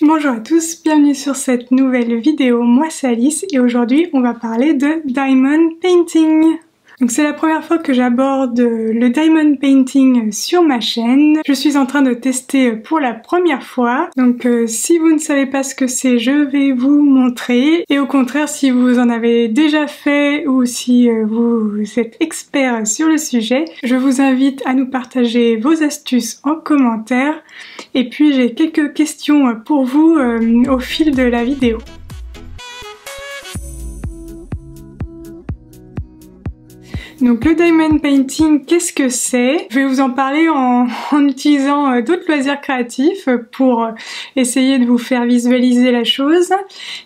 Bonjour à tous, bienvenue sur cette nouvelle vidéo, moi c'est Alice et aujourd'hui on va parler de Diamond Painting. Donc c'est la première fois que j'aborde le Diamond Painting sur ma chaîne. Je suis en train de tester pour la première fois. Donc si vous ne savez pas ce que c'est, je vais vous montrer. Et au contraire, si vous en avez déjà fait ou si vous êtes expert sur le sujet, je vous invite à nous partager vos astuces en commentaire. Et puis j'ai quelques questions pour vous au fil de la vidéo. Donc le Diamond Painting, qu'est-ce que c'est? Je vais vous en parler en utilisant d'autres loisirs créatifs pour essayer de vous faire visualiser la chose.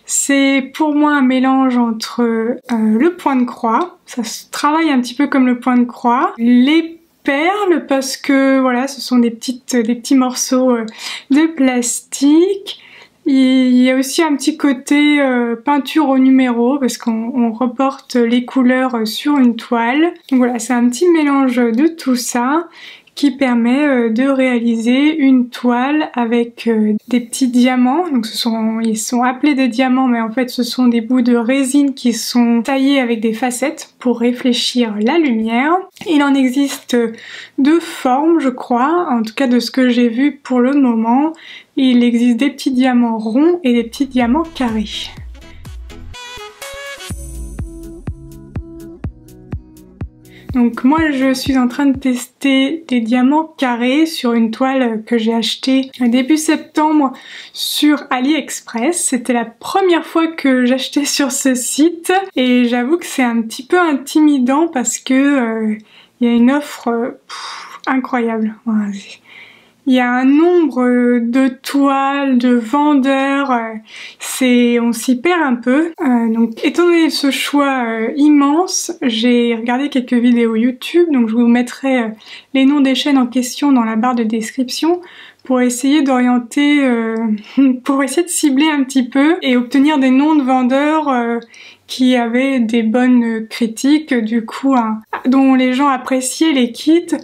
C'est pour moi un mélange entre le point de croix, ça se travaille un petit peu comme le point de croix, les perles parce que voilà, ce sont des petits morceaux de plastique. Il y a aussi un petit côté peinture au numéro parce qu'on reporte les couleurs sur une toile. Donc voilà, c'est un petit mélange de tout ça qui permet de réaliser une toile avec des petits diamants. Donc ils sont appelés des diamants, mais en fait ce sont des bouts de résine qui sont taillés avec des facettes pour réfléchir la lumière. Il en existe deux formes, je crois, en tout cas de ce que j'ai vu pour le moment. Il existe des petits diamants ronds et des petits diamants carrés. Donc moi je suis en train de tester des diamants carrés sur une toile que j'ai achetée début septembre sur AliExpress. C'était la première fois que j'achetais sur ce site et j'avoue que c'est un petit peu intimidant parce que il y a une offre incroyable. Il y a un nombre de toiles, de vendeurs, on s'y perd un peu. Donc étant donné ce choix immense, j'ai regardé quelques vidéos YouTube, donc je vous mettrai les noms des chaînes en question dans la barre de description pour essayer d'orienter, pour essayer de cibler un petit peu et obtenir des noms de vendeurs qui avaient des bonnes critiques, du coup, dont les gens appréciaient les kits,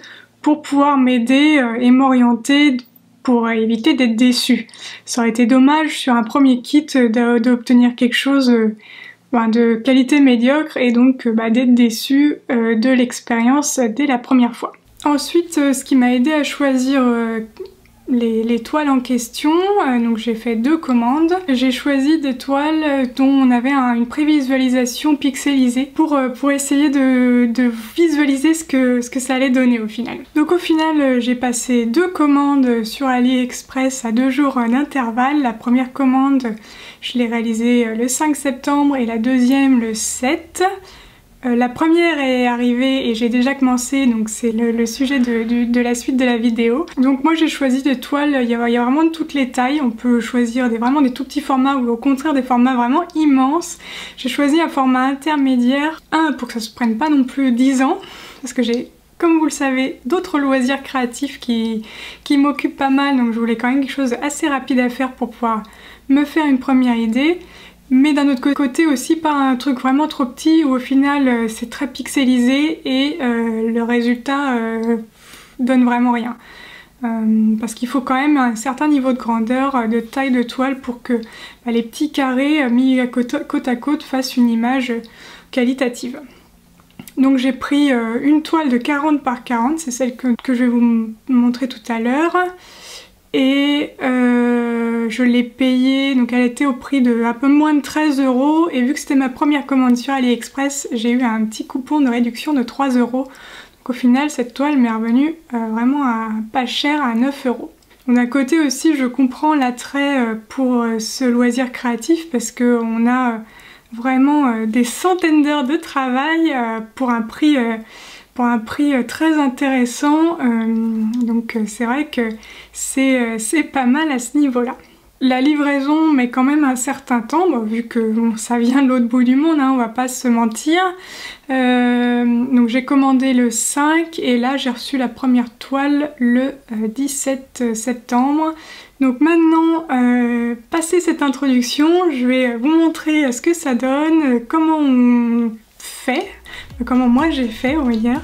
pour pouvoir m'aider et m'orienter pour éviter d'être déçue. Ça aurait été dommage sur un premier kit d'obtenir quelque chose de qualité médiocre et donc d'être déçue de l'expérience dès la première fois. Ensuite, ce qui m'a aidé à choisir les toiles en question, donc j'ai fait deux commandes. J'ai choisi des toiles dont on avait une prévisualisation pixelisée pour essayer de visualiser ce que ça allait donner au final. Donc au final j'ai passé deux commandes sur AliExpress à 2 jours d'intervalle. La première commande je l'ai réalisée le 5 septembre et la deuxième le 7. La première est arrivée et j'ai déjà commencé, donc c'est le sujet de la suite de la vidéo. Donc moi j'ai choisi des toiles, il y a vraiment de toutes les tailles, on peut choisir vraiment des tout petits formats ou au contraire des formats vraiment immenses. J'ai choisi un format intermédiaire, pour que ça se prenne pas non plus 10 ans, parce que j'ai, comme vous le savez, d'autres loisirs créatifs qui m'occupent pas mal, donc je voulais quand même quelque chose assez rapide à faire pour pouvoir me faire une première idée. Mais d'un autre côté aussi pas un truc vraiment trop petit où au final c'est très pixelisé et le résultat donne vraiment rien. Parce qu'il faut quand même un certain niveau de grandeur, de taille de toile pour que les petits carrés mis côte à côte fassent une image qualitative. Donc j'ai pris une toile de 40 par 40, c'est celle que je vais vous montrer tout à l'heure. Et je l'ai payée, donc elle était au prix de un peu moins de 13 € et vu que c'était ma première commande sur AliExpress, j'ai eu un petit coupon de réduction de 3 €. Donc au final cette toile m'est revenue vraiment pas cher, à 9 €. D'un côté aussi je comprends l'attrait pour ce loisir créatif parce qu'on a vraiment des centaines d'heures de travail pour un prix très intéressant, donc c'est vrai que c'est pas mal à ce niveau-là. La livraison met quand même un certain temps, vu que ça vient de l'autre bout du monde, on va pas se mentir. Donc j'ai commandé le 5 et là j'ai reçu la première toile le 17 septembre. Donc maintenant, passé cette introduction, je vais vous montrer ce que ça donne, comment on fait, comment moi j'ai fait, on va dire.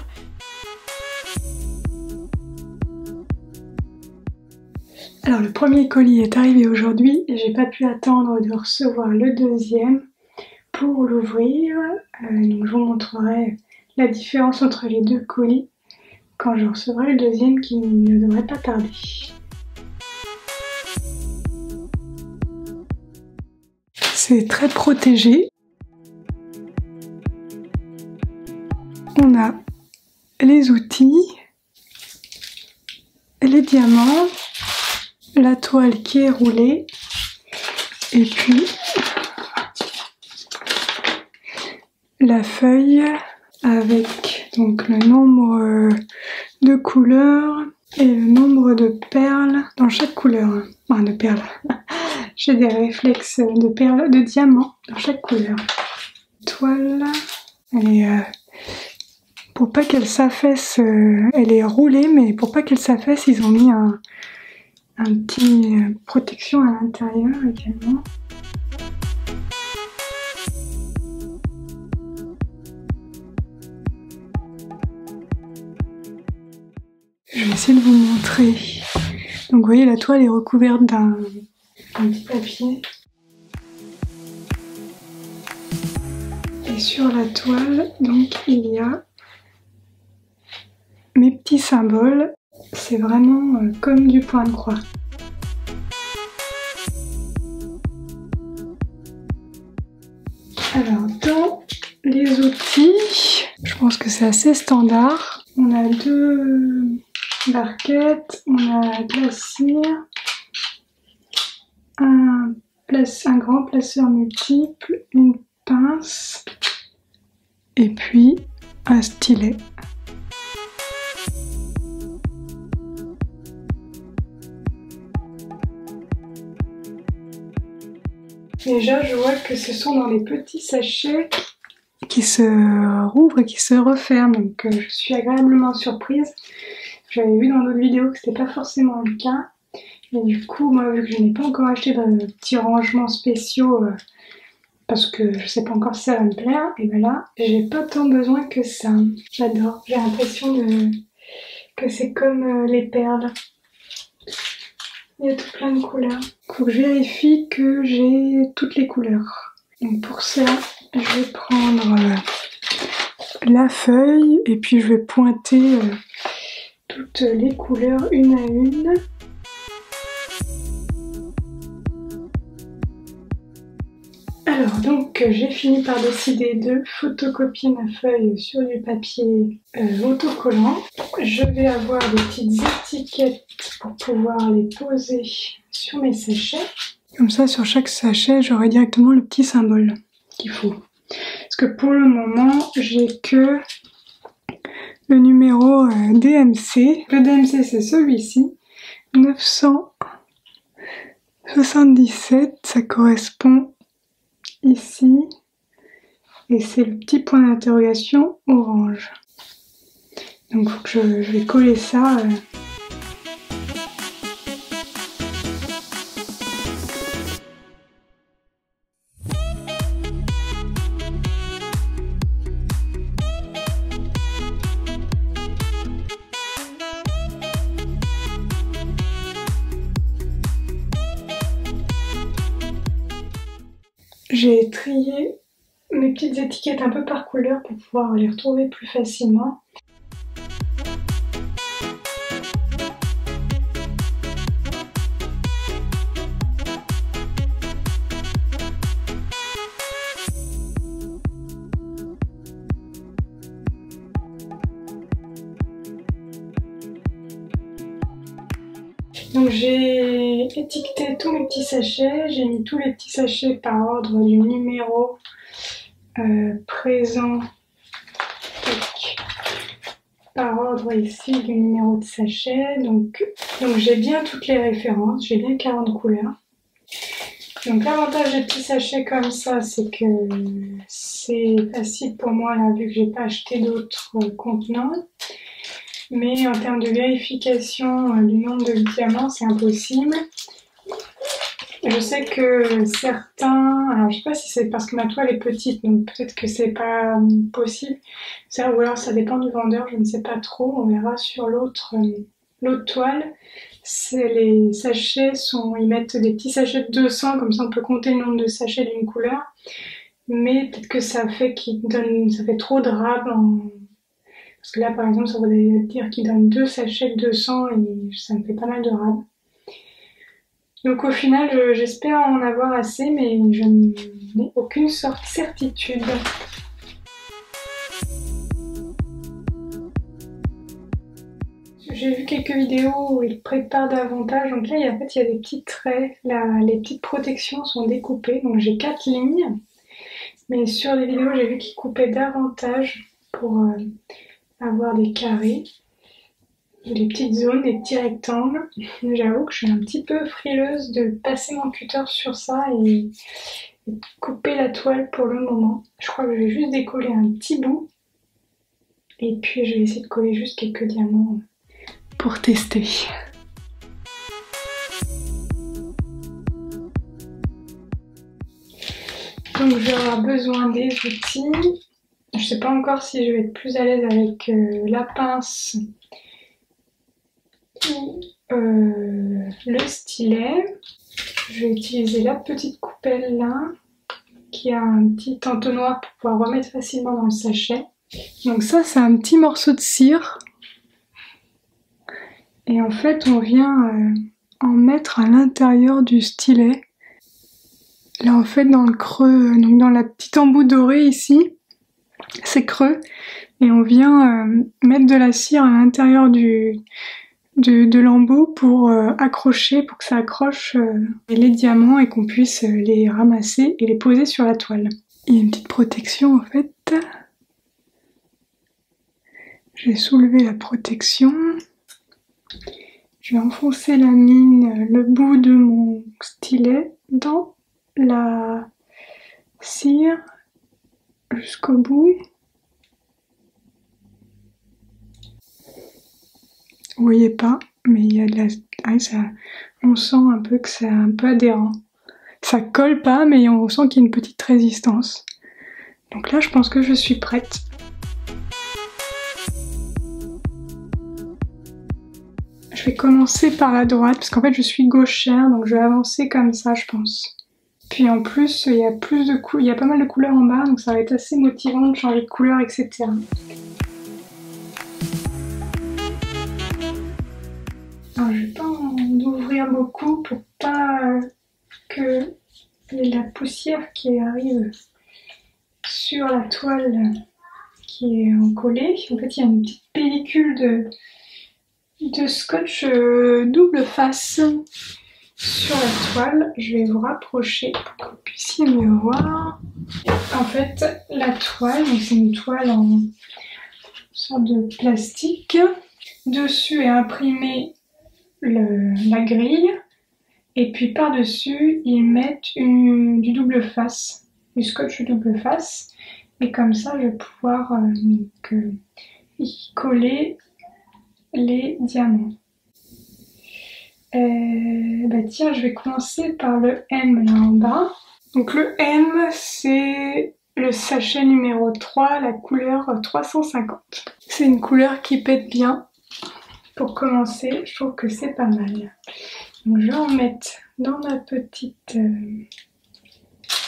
Alors le premier colis est arrivé aujourd'hui et j'ai pas pu attendre de recevoir le deuxième pour l'ouvrir. Donc je vous montrerai la différence entre les deux colis quand je recevrai le deuxième qui ne devrait pas tarder. C'est très protégé. On a les outils, les diamants, la toile qui est roulée et puis la feuille avec donc le nombre de couleurs et le nombre de perles dans chaque couleur. Enfin, de perles. J'ai des réflexes de perles, de diamants dans chaque couleur. La toile, elle est pour pas qu'elle s'affaisse, elle est roulée, mais pour pas qu'elle s'affaisse, ils ont mis un petit protection à l'intérieur également. Je vais essayer de vous montrer. Donc vous voyez, la toile est recouverte d'un petit papier. Et sur la toile, donc il y a mes petits symboles. C'est vraiment comme du point de croix. Alors dans les outils, je pense que c'est assez standard. On a deux barquettes, on a de la cire, un grand placeur multiple, une pince et puis un stylet. Déjà, je vois que ce sont dans les petits sachets qui se rouvrent et qui se referment, donc je suis agréablement surprise. J'avais vu dans d'autres vidéos que c'était pas forcément le cas. Et du coup, moi, vu que je n'ai pas encore acheté de petits rangements spéciaux, parce que je sais pas encore si ça va me plaire, et ben là, j'ai pas tant besoin que ça. J'adore, j'ai l'impression que c'est comme les perles. Il y a tout plein de couleurs. Faut que je vérifie que j'ai toutes les couleurs. Donc pour ça, je vais prendre la feuille et puis je vais pointer toutes les couleurs une à une. Alors donc j'ai fini par décider de photocopier ma feuille sur du papier autocollant. Je vais avoir des petites étiquettes pour pouvoir les poser sur mes sachets. Comme ça sur chaque sachet j'aurai directement le petit symbole qu'il faut. Parce que pour le moment j'ai que le numéro DMC. Le DMC c'est celui-ci, 977, ça correspond ici, et c'est le petit point d'interrogation orange. Donc faut que je vais coller ça. J'ai trié mes petites étiquettes un peu par couleur pour pouvoir les retrouver plus facilement. Donc j'ai étiqueté tous mes petits sachets, j'ai mis tous les petits sachets par ordre du numéro présent, par ordre ici du numéro de sachet. Donc j'ai bien toutes les références, j'ai bien 40 couleurs. Donc l'avantage des petits sachets comme ça, c'est que c'est facile pour moi là, vu que j'ai pas acheté d'autres contenants. Mais en termes de vérification du nombre de diamants, c'est impossible. Je sais que certains, alors je sais pas si c'est parce que ma toile est petite, donc peut-être que c'est pas possible. Ou alors ça dépend du vendeur, je ne sais pas trop, on verra sur l'autre toile Les sachets ils mettent des petits sachets de 200, comme ça on peut compter le nombre de sachets d'une couleur. Mais peut-être que ça fait ça fait trop de rab parce que là par exemple ça voudrait dire qu'il donne 2 sachets de 200 et ça me fait pas mal de rab. Donc au final j'espère en avoir assez, mais je n'ai aucune certitude. J'ai vu quelques vidéos où ils préparent davantage, donc là en fait il y a des petits traits, les petites protections sont découpées, donc j'ai 4 lignes, mais sur des vidéos j'ai vu qu'ils coupaient davantage pour avoir des carrés, des petites zones, des petits rectangles. J'avoue que je suis un petit peu frileuse de passer mon cutter sur ça et couper la toile pour le moment. Je crois que je vais juste décoller un petit bout et puis je vais essayer de coller juste quelques diamants pour tester. Donc je vais avoir besoin des outils. Je sais pas encore si je vais être plus à l'aise avec la pince ou le stylet. Je vais utiliser la petite coupelle là, qui a un petit entonnoir pour pouvoir remettre facilement dans le sachet. Donc ça c'est un petit morceau de cire. Et en fait on vient en mettre à l'intérieur du stylet. Là en fait dans le creux, donc dans la petite embout dorée ici, c'est creux. Et on vient mettre de la cire à l'intérieur de l'embout pour accrocher, pour que ça accroche les diamants et qu'on puisse les ramasser et les poser sur la toile. Il y a une petite protection en fait. Je vais soulever la protection. Je vais enfoncer la mine, le bout de mon stylet dans la cire jusqu'au bout. Vous voyez pas, mais il y a de la... Ah, ça... On sent un peu que c'est un peu adhérent. Ça colle pas, mais on sent qu'il y a une petite résistance. Donc là, je pense que je suis prête. Je vais commencer par la droite, parce qu'en fait, je suis gauchère, donc je vais avancer comme ça, je pense. Puis en plus, il y a il y a pas mal de couleurs en bas, donc ça va être assez motivant de changer de couleur, etc. Alors, je vais pas en ouvrir beaucoup pour pas que la poussière qui arrive sur la toile qui est collée. En fait, il y a une petite pellicule de scotch double face sur la toile. Je vais vous rapprocher pour que vous puissiez me voir. En fait, la toile, c'est une toile en sorte de plastique. Dessus est imprimé la grille. Et puis par-dessus, ils mettent du double face, du scotch double face. Et comme ça, je vais pouvoir y coller les diamants. Tiens, je vais commencer par le M là en bas. Donc le M, c'est le sachet numéro 3, la couleur 350. C'est une couleur qui pète bien. Pour commencer, je trouve que c'est pas mal. Donc je vais en mettre dans ma petite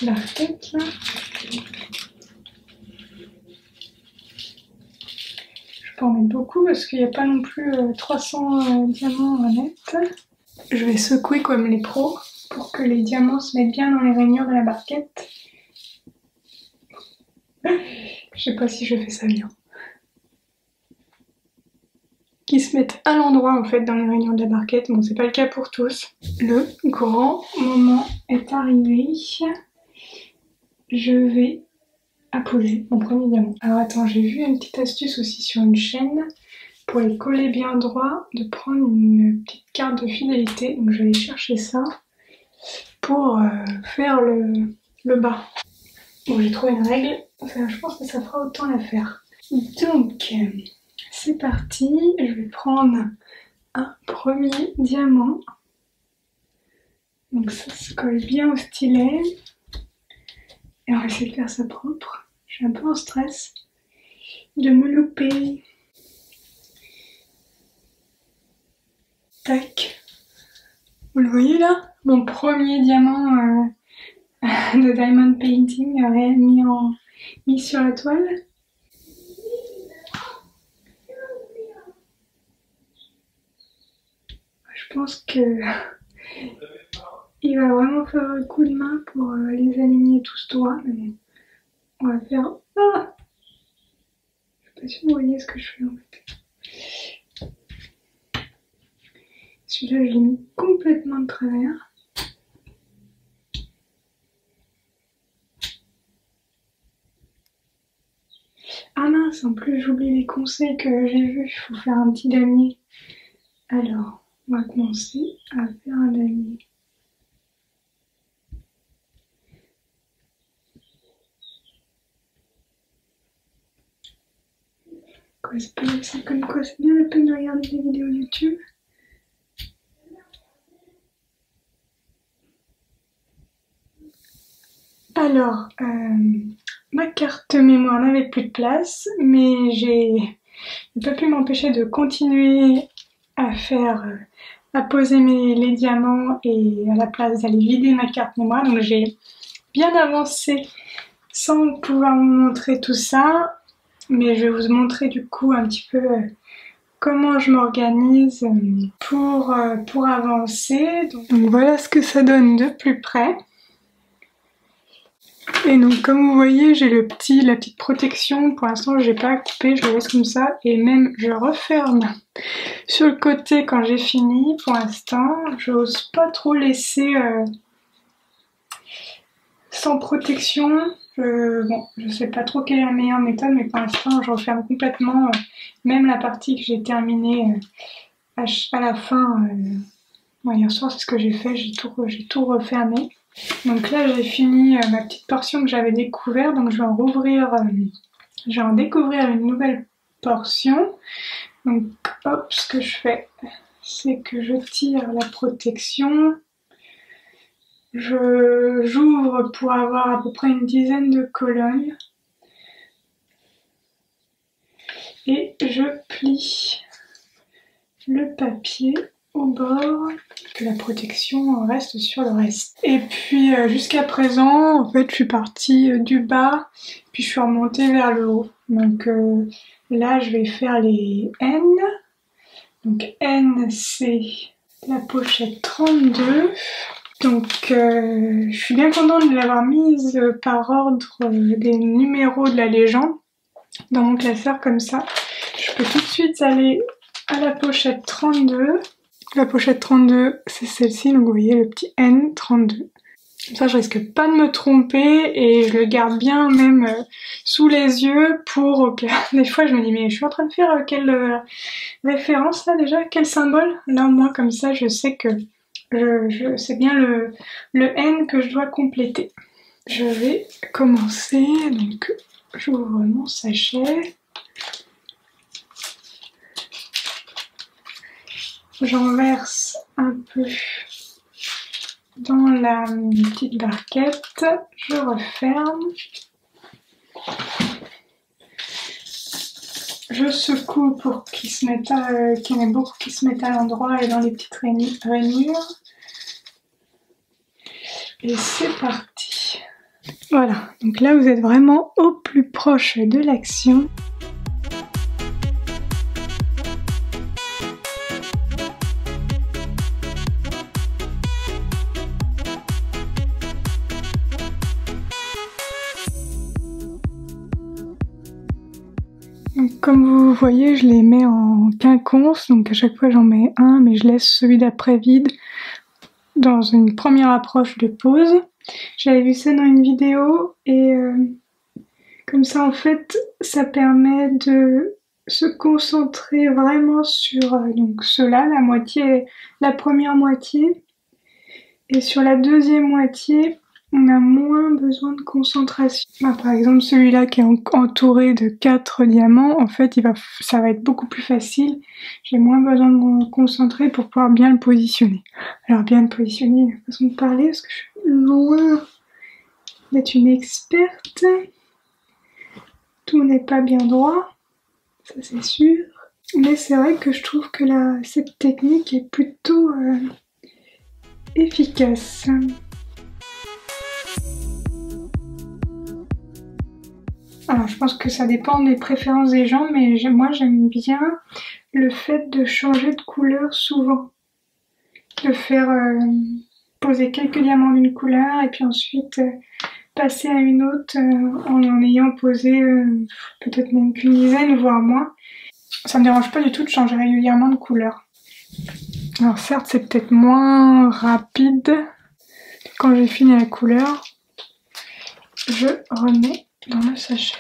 barquette là. Je peux en mettre beaucoup parce qu'il n'y a pas non plus 300 diamants à mettre. Je vais secouer comme les pros pour que les diamants se mettent bien dans les rainures de la barquette. Je sais pas si je fais ça bien. Qui se mettent à l'endroit en fait dans les rainures de la barquette. Bon, c'est pas le cas pour tous. Le grand moment est arrivé. Je vais apposer mon premier diamant. Alors attends, j'ai vu une petite astuce aussi sur une chaîne pour les coller bien droit, de prendre une petite carte de fidélité. Donc je vais aller chercher ça pour faire le bas. Bon, j'ai trouvé une règle. Enfin, je pense que ça fera autant l'affaire. Donc, c'est parti. Je vais prendre un premier diamant. Donc ça se colle bien au stylet. Et on va essayer de faire ça propre. Je suis un peu en stress de me louper. Tac. Vous le voyez là? Mon premier diamant de diamond painting mis sur la toile. Je pense que il va vraiment faire un coup de main pour les aligner tous droits. Mais bon, on va faire... Ah, je sais pas si vous voyez ce que je fais en fait. Celui-là, je l'ai mis complètement de travers. Ah mince, en plus j'oublie les conseils que j'ai vus. Il faut faire un petit damier. Alors, on va commencer à faire un damier. C'est comme quoi c'est bien la peine de regarder des vidéos YouTube. Alors, ma carte mémoire n'avait plus de place, mais j'ai pas pu m'empêcher de continuer à à poser les diamants et à la place d'aller vider ma carte mémoire. Donc j'ai bien avancé sans pouvoir vous montrer tout ça, mais je vais vous montrer du coup un petit peu comment je m'organise pour avancer. Donc voilà ce que ça donne de plus près. Et donc comme vous voyez, j'ai la petite protection. Pour l'instant j'ai pas coupé, je le laisse comme ça. Et même je referme sur le côté quand j'ai fini. Pour l'instant, j'ose pas trop laisser sans protection. Bon, je sais pas trop quelle est la meilleure méthode, mais pour l'instant je referme complètement même la partie que j'ai terminée à la fin. Bon, hier soir c'est ce que j'ai fait, j'ai tout refermé. Donc là j'ai fini ma petite portion que j'avais découvert, donc je vais en découvrir une nouvelle portion. Donc hop, ce que je fais, c'est que je tire la protection, j'ouvre pour avoir à peu près une dizaine de colonnes et je plie le papier au bord, que la protection reste sur le reste. Et puis jusqu'à présent, en fait, je suis partie du bas, puis je suis remontée vers le haut. Donc là, je vais faire les N. Donc N, c'est la pochette 32. Donc je suis bien contente de l'avoir mise par ordre des numéros de la légende dans mon classeur, comme ça. Je peux tout de suite aller à la pochette 32. La pochette 32, c'est celle-ci, donc vous voyez le petit N32. Comme ça, je risque pas de me tromper et je le garde bien même sous les yeux pour... Des fois, je me dis, mais je suis en train de faire quelle référence là déjà? Quel symbole? Là, au moins, comme ça, je sais que c'est bien le N que je dois compléter. Je vais commencer, donc j'ouvre mon sachet. J'en verse un peu dans la petite barquette, je referme, je secoue pour qu'il y en ait beaucoup qui se mettent à l'endroit et dans les petites rainures. Et c'est parti. Voilà, donc là vous êtes vraiment au plus proche de l'action. Donc, comme vous voyez, je les mets en quinconce, donc à chaque fois j'en mets un, mais je laisse celui d'après vide dans une première approche de pose. J'avais vu ça dans une vidéo et comme ça en fait ça permet de se concentrer vraiment sur donc cela, la première moitié, et sur la deuxième moitié on a moins besoin de concentration. Par exemple celui-là qui est entouré de 4 diamants, en fait ça va être beaucoup plus facile, j'ai moins besoin de me concentrer pour pouvoir bien le positionner. Alors bien le positionner, façon de parler, parce que je suis loin d'être une experte, tout n'est pas bien droit, ça c'est sûr, mais c'est vrai que je trouve que cette technique est plutôt efficace. Alors je pense que ça dépend des préférences des gens, mais moi j'aime bien le fait de changer de couleur souvent. De faire poser quelques diamants d'une couleur et puis ensuite passer à une autre en ayant posé peut-être même qu'une dizaine, voire moins. Ça me dérange pas du tout de changer régulièrement de couleur. Alors certes c'est peut-être moins rapide. Quand j'ai fini la couleur, je remets dans le sachet.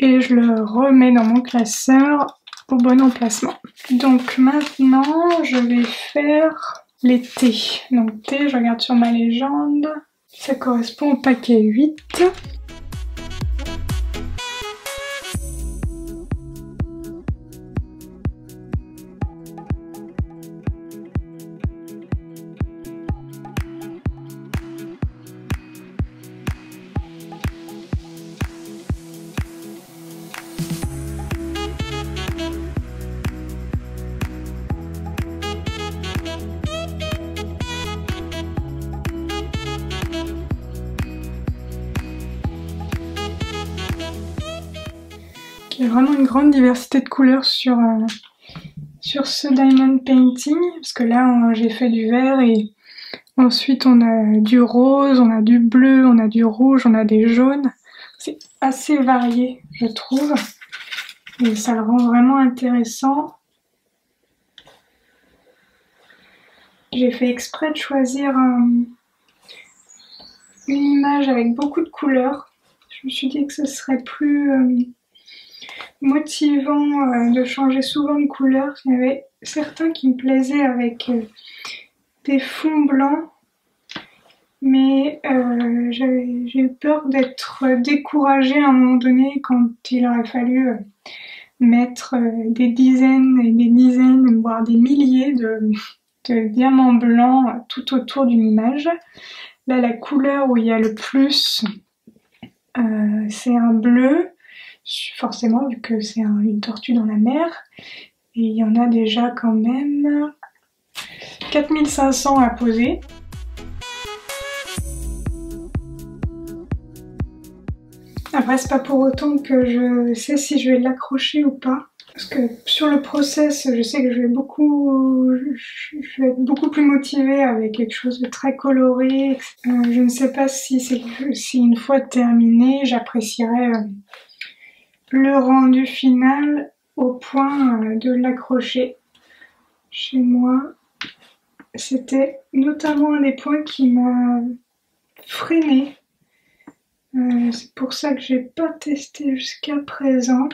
Et je le remets dans mon classeur au bon emplacement. Donc maintenant, je vais faire les thés. Donc thé, je regarde sur ma légende. Ça correspond au paquet 8. Il y a vraiment une grande diversité de couleurs sur ce diamond painting, parce que là j'ai fait du vert et ensuite on a du rose, on a du bleu, on a du rouge, on a des jaunes. C'est assez varié je trouve et ça le rend vraiment intéressant. J'ai fait exprès de choisir une image avec beaucoup de couleurs. Je me suis dit que ce serait plus motivant de changer souvent de couleur. Il y avait certains qui me plaisaient avec des fonds blancs, mais j'ai eu peur d'être découragée à un moment donné quand il aurait fallu mettre des dizaines et des dizaines, voire des milliers de diamants blancs tout autour d'une image. Là, la couleur où il y a le plus, c'est un bleu, forcément vu que c'est une tortue dans la mer. Et il y en a déjà quand même 4500 à poser. Après, c'est pas pour autant que je sais si je vais l'accrocher ou pas. Parce que sur le process, je sais que je vais être beaucoup plus motivée avec quelque chose de très coloré. Je ne sais pas si une fois terminé, j'apprécierais le rendu final au point de l'accrocher chez moi. C'était notamment un des points qui m'a freinée. C'est pour ça que j'ai pas testé jusqu'à présent.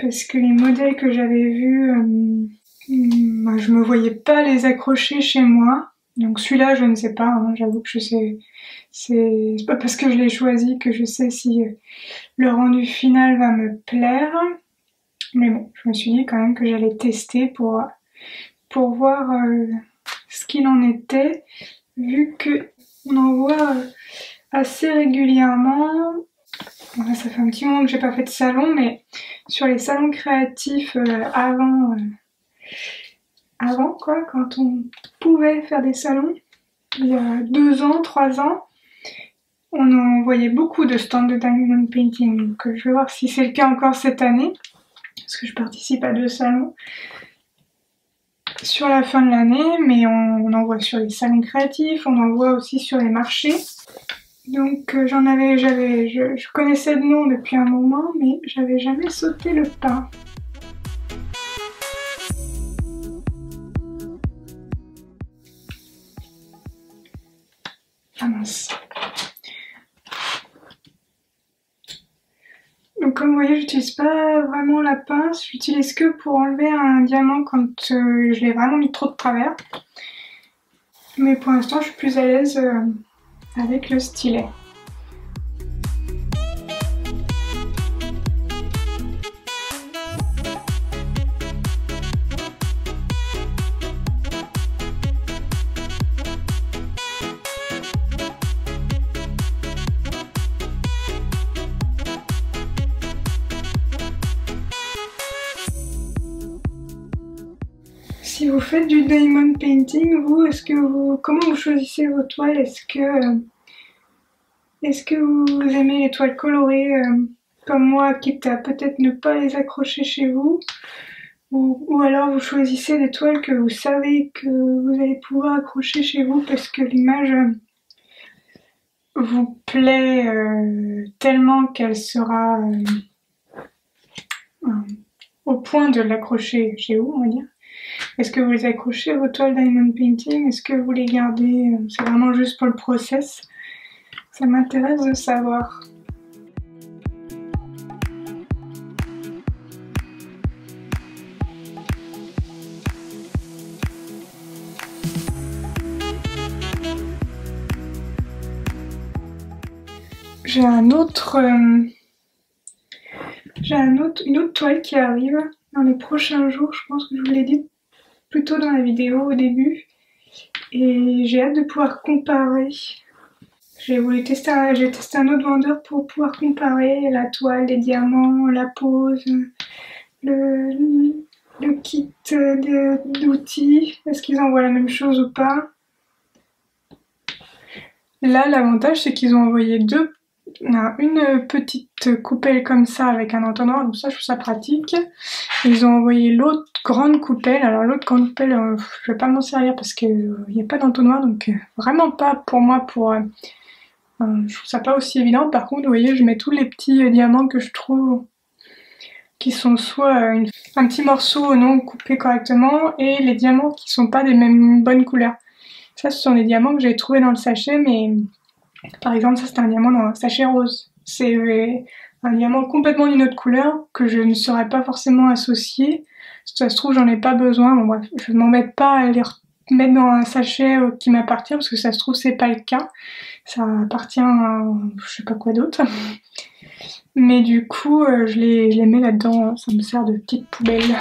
Parce que les modèles que j'avais vus, je me voyais pas les accrocher chez moi. Donc celui-là, je ne sais pas, hein, j'avoue que je sais, c'est pas parce que je l'ai choisi que je sais si le rendu final va me plaire. Mais bon, je me suis dit quand même que j'allais tester pour voir ce qu'il en était, vu que on en voit assez régulièrement. Voilà, ça fait un petit moment que j'ai pas fait de salon, mais sur les salons créatifs avant quoi, quand on pouvait faire des salons, il y a 2 ans, 3 ans, on en voyait beaucoup de stands de diamond painting. Donc je vais voir si c'est le cas encore cette année, parce que je participe à 2 salons sur la fin de l'année, mais on en voit sur les salons créatifs, on en voit aussi sur les marchés. Donc je connaissais le nom depuis un moment, mais j'avais jamais sauté le pas. Ah mince. Donc comme vous voyez, j'utilise pas vraiment la pince, j'utilise que pour enlever un diamant quand je l'ai vraiment mis trop de travers. Mais pour l'instant, je suis plus à l'aise avec le stylet. Si si vous faites du diamond painting, vous, comment vous choisissez vos toiles? Est-ce que vous aimez les toiles colorées comme moi, quitte à peut-être ne pas les accrocher chez vous? Ou alors vous choisissez des toiles que vous savez que vous allez pouvoir accrocher chez vous parce que l'image vous plaît tellement qu'elle sera au point de l'accrocher chez vous, on va dire. Est-ce que vous les accrochez, vos toiles diamond painting? Est-ce que vous les gardez? C'est vraiment juste pour le process. Ça m'intéresse de savoir. J'ai une autre toile qui arrive dans les prochains jours. Je pense que je vous l'ai dit plutôt dans la vidéo au début. Et j'ai hâte de pouvoir comparer. J'ai testé un autre vendeur pour pouvoir comparer la toile, les diamants, la pose, le kit d'outils. Est-ce qu'ils envoient la même chose ou pas? Là, l'avantage, c'est qu'ils ont envoyé une petite coupelle comme ça avec un entonnoir, donc ça je trouve ça pratique. Ils ont envoyé l'autre grande coupelle. Alors l'autre grande coupelle, je vais pas m'en servir parce qu'il n'y a pas d'entonnoir, donc vraiment pas pour moi. Je trouve ça pas aussi évident. Par contre, vous voyez, je mets tous les petits diamants que je trouve qui sont soit un petit morceau non coupé correctement et les diamants qui sont pas des mêmes bonnes couleurs. Ça, ce sont des diamants que j'ai trouvés dans le sachet, mais par exemple, ça c'est un diamant dans un sachet rose. C'est un diamant complètement d'une autre couleur que je ne saurais pas forcément associer. Si ça se trouve, j'en ai pas besoin. Bon bref, je m'embête pas à les mettre dans un sachet qui m'appartient parce que ça se trouve c'est pas le cas. Ça appartient à je sais pas quoi d'autre. Mais du coup, je les mets là-dedans. Ça me sert de petite poubelle.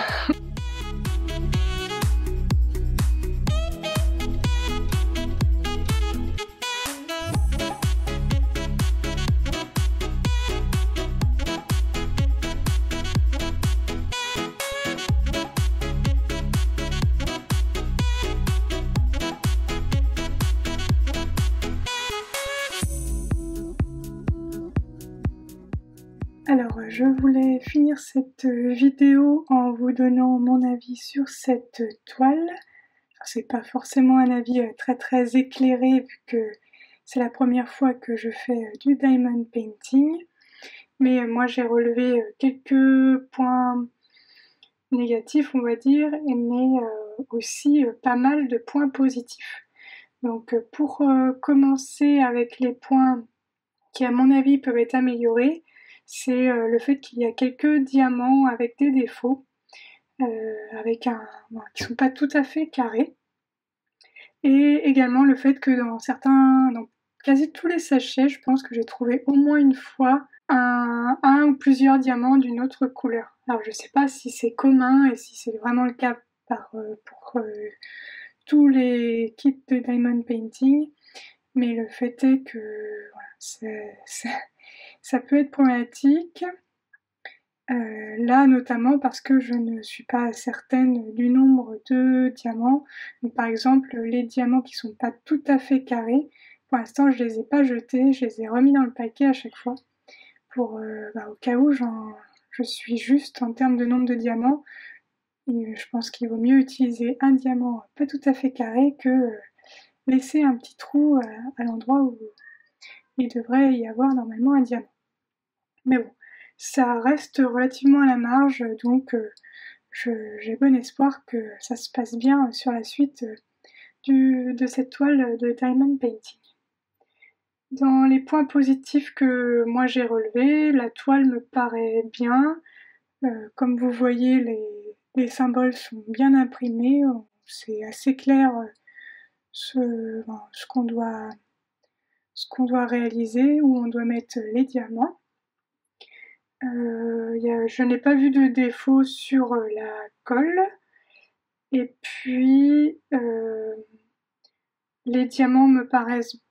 Alors, je voulais finir cette vidéo en vous donnant mon avis sur cette toile. C'est pas forcément un avis très éclairé vu que c'est la première fois que je fais du diamond painting. Mais moi j'ai relevé quelques points négatifs on va dire, mais aussi pas mal de points positifs. Donc pour commencer avec les points qui à mon avis peuvent être améliorés, c'est le fait qu'il y a quelques diamants avec des défauts, qui sont pas tout à fait carrés. Et également le fait que dans quasi tous les sachets, je pense que j'ai trouvé au moins une fois un ou plusieurs diamants d'une autre couleur. Alors je sais pas si c'est commun et si c'est vraiment le cas pour tous les kits de diamond painting, mais le fait est que voilà, ça peut être problématique. Là notamment parce que je ne suis pas certaine du nombre de diamants. Donc, par exemple, les diamants qui sont pas tout à fait carrés, pour l'instant je les ai pas jetés, je les ai remis dans le paquet à chaque fois pour au cas où je suis juste en termes de nombre de diamants. Et je pense qu'il vaut mieux utiliser un diamant pas tout à fait carré que laisser un petit trou à l'endroit où il devrait y avoir normalement un diamant. Mais bon, ça reste relativement à la marge, donc j'ai bon espoir que ça se passe bien sur la suite de cette toile de diamond painting. Dans les points positifs que moi j'ai relevés, la toile me paraît bien. Comme vous voyez, les symboles sont bien imprimés, c'est assez clair ce qu'on doit réaliser, où on doit mettre les diamants. Je n'ai pas vu de défaut sur la colle. Et puis, les diamants me paraissent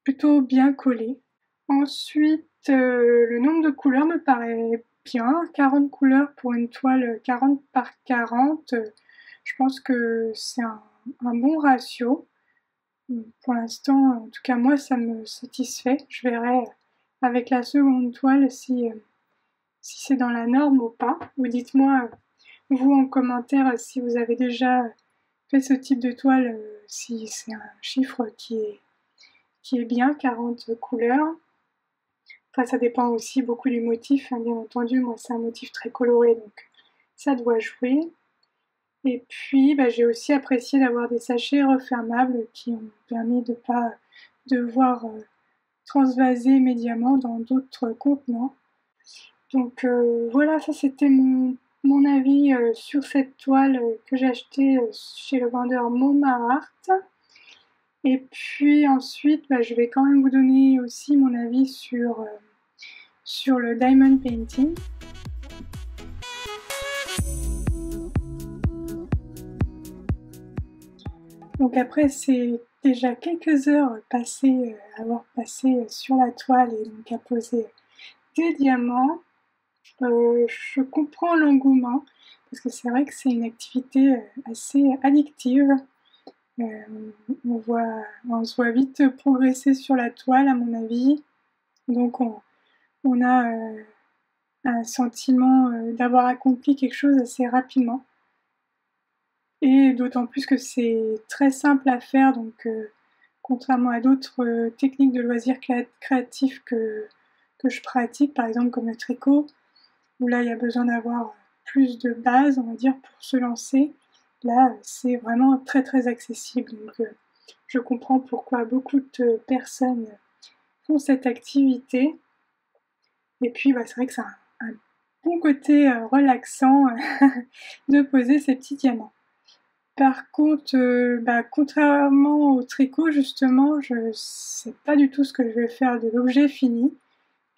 plutôt bien collés. Ensuite, le nombre de couleurs me paraît bien. 40 couleurs pour une toile 40 par 40. Je pense que c'est un bon ratio. Pour l'instant, en tout cas moi, ça me satisfait. Je verrai avec la seconde toile si c'est dans la norme ou pas. Ou dites-moi, vous en commentaire, si vous avez déjà fait ce type de toile, si c'est un chiffre qui est bien, 40 couleurs. Enfin, ça dépend aussi beaucoup du motif, hein, bien entendu. Moi, c'est un motif très coloré, donc ça doit jouer. Et puis, j'ai aussi apprécié d'avoir des sachets refermables qui ont permis de ne pas devoir transvaser mes diamants dans d'autres contenants. Donc voilà, ça c'était mon avis sur cette toile que j'ai achetée chez le vendeur MoMA Art. Et puis ensuite, je vais quand même vous donner aussi mon avis sur le diamond painting. Donc après, c'est déjà quelques heures passées, avoir passé sur la toile et donc à poser des diamants. Je comprends l'engouement, parce que c'est vrai que c'est une activité assez addictive. On se voit vite progresser sur la toile, à mon avis. Donc on a un sentiment d'avoir accompli quelque chose assez rapidement. Et d'autant plus que c'est très simple à faire, donc contrairement à d'autres techniques de loisirs créatifs que je pratique, par exemple comme le tricot, où là il y a besoin d'avoir plus de base, on va dire, pour se lancer. Là, c'est vraiment très très accessible, donc je comprends pourquoi beaucoup de personnes font cette activité. Et puis c'est vrai que c'est un bon côté relaxant de poser ces petits diamants. Par contre, contrairement au tricot, justement, je sais pas du tout ce que je vais faire de l'objet fini.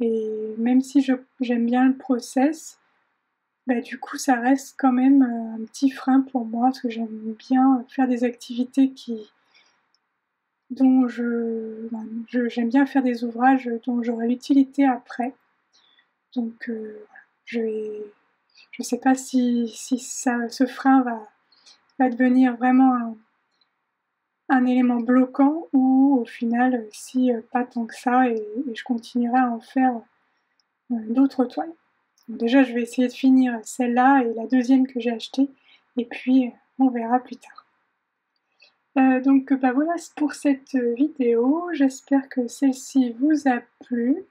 Et même si j'aime bien le process, du coup, ça reste quand même un petit frein pour moi, parce que j'aime bien faire des activités dont j'aime bien faire des ouvrages dont j'aurai l'utilité après. Donc, je sais pas si ce frein va devenir vraiment un élément bloquant, ou au final, si pas tant que ça, et je continuerai à en faire d'autres toiles. Donc déjà, je vais essayer de finir celle-là et la deuxième que j'ai achetée, et puis on verra plus tard. Donc voilà pour cette vidéo, j'espère que celle-ci vous a plu.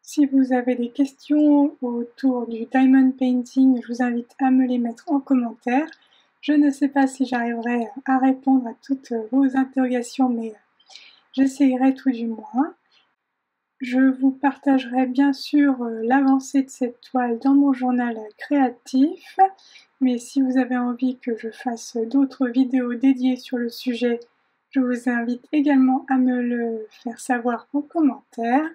Si vous avez des questions autour du diamond painting, je vous invite à me les mettre en commentaire. Je ne sais pas si j'arriverai à répondre à toutes vos interrogations, mais j'essayerai tout du moins. Je vous partagerai bien sûr l'avancée de cette toile dans mon journal créatif, mais si vous avez envie que je fasse d'autres vidéos dédiées sur le sujet, je vous invite également à me le faire savoir en commentaire.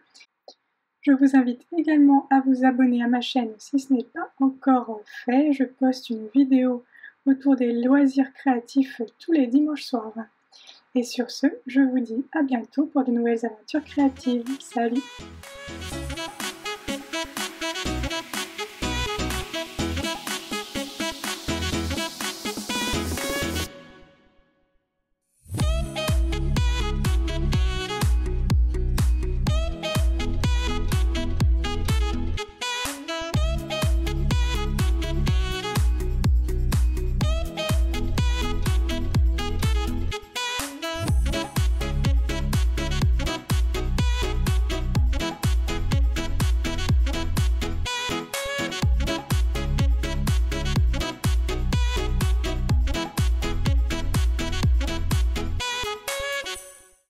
Je vous invite également à vous abonner à ma chaîne si ce n'est pas encore fait. Je poste une vidéo autour des loisirs créatifs tous les dimanches soirs. Et sur ce, je vous dis à bientôt pour de nouvelles aventures créatives. Salut!